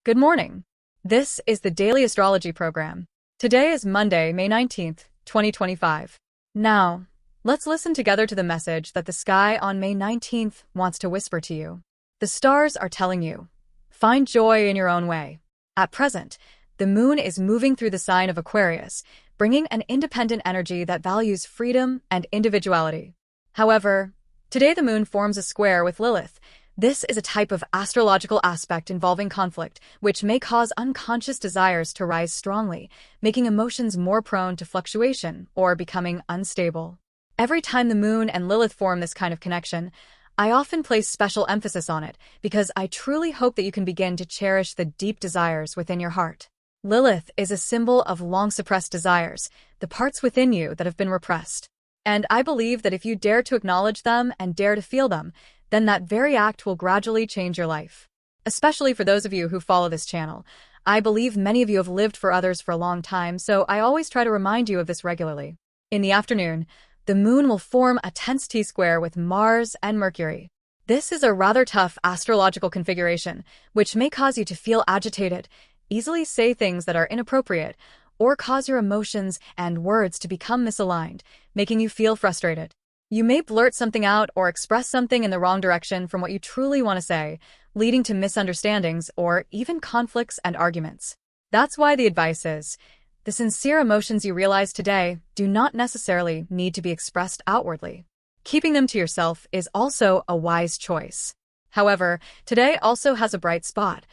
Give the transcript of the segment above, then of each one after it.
Good morning. This is the Daily Astrology Program. Today is Monday, May 19th, 2025. Now, let's listen together to the message that the sky on May 19th wants to whisper to you. The stars are telling you, find joy in your own way. At present, the moon is moving through the sign of Aquarius, bringing an independent energy that values freedom and individuality. However, today the moon forms a square with Lilith. This is a type of astrological aspect involving conflict, which may cause unconscious desires to rise strongly, making emotions more prone to fluctuation or becoming unstable. Every time the moon and Lilith form this kind of connection, I often place special emphasis on it because I truly hope that you can begin to cherish the deep desires within your heart. Lilith is a symbol of long-suppressed desires, the parts within you that have been repressed. And I believe that if you dare to acknowledge them and dare to feel them, then that very act will gradually change your life. Especially for those of you who follow this channel. I believe many of you have lived for others for a long time, so I always try to remind you of this regularly. In the afternoon, the moon will form a tense T-square with Mars and Mercury. This is a rather tough astrological configuration, which may cause you to feel agitated, easily say things that are inappropriate, or cause your emotions and words to become misaligned, making you feel frustrated. You may blurt something out or express something in the wrong direction from what you truly want to say, leading to misunderstandings or even conflicts and arguments. That's why the advice is, the sincere emotions you realize today do not necessarily need to be expressed outwardly. Keeping them to yourself is also a wise choice. However, today also has a bright spot,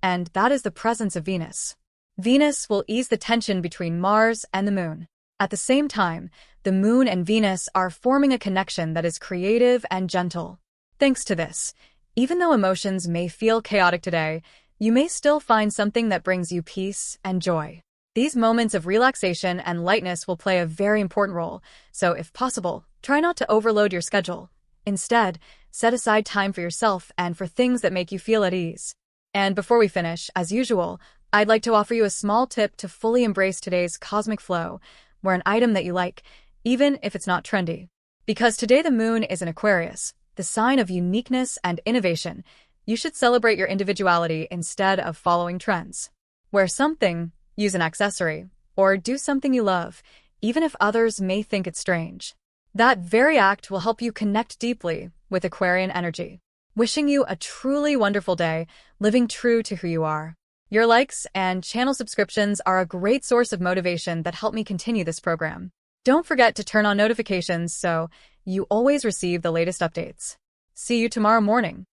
and that is the presence of Venus. Venus will ease the tension between Mars and the moon. At the same time, the moon and Venus are forming a connection that is creative and gentle. Thanks to this, even though emotions may feel chaotic today, you may still find something that brings you peace and joy. These moments of relaxation and lightness will play a very important role, so if possible, try not to overload your schedule. Instead, set aside time for yourself and for things that make you feel at ease. And before we finish, as usual, I'd like to offer you a small tip to fully embrace today's cosmic flow. Wear an item that you like, even if it's not trendy. Because today the moon is in Aquarius, the sign of uniqueness and innovation, you should celebrate your individuality instead of following trends. Wear something, use an accessory, or do something you love, even if others may think it's strange. That very act will help you connect deeply with Aquarian energy. Wishing you a truly wonderful day, living true to who you are. Your likes and channel subscriptions are a great source of motivation that help me continue this program. Don't forget to turn on notifications so you always receive the latest updates. See you tomorrow morning.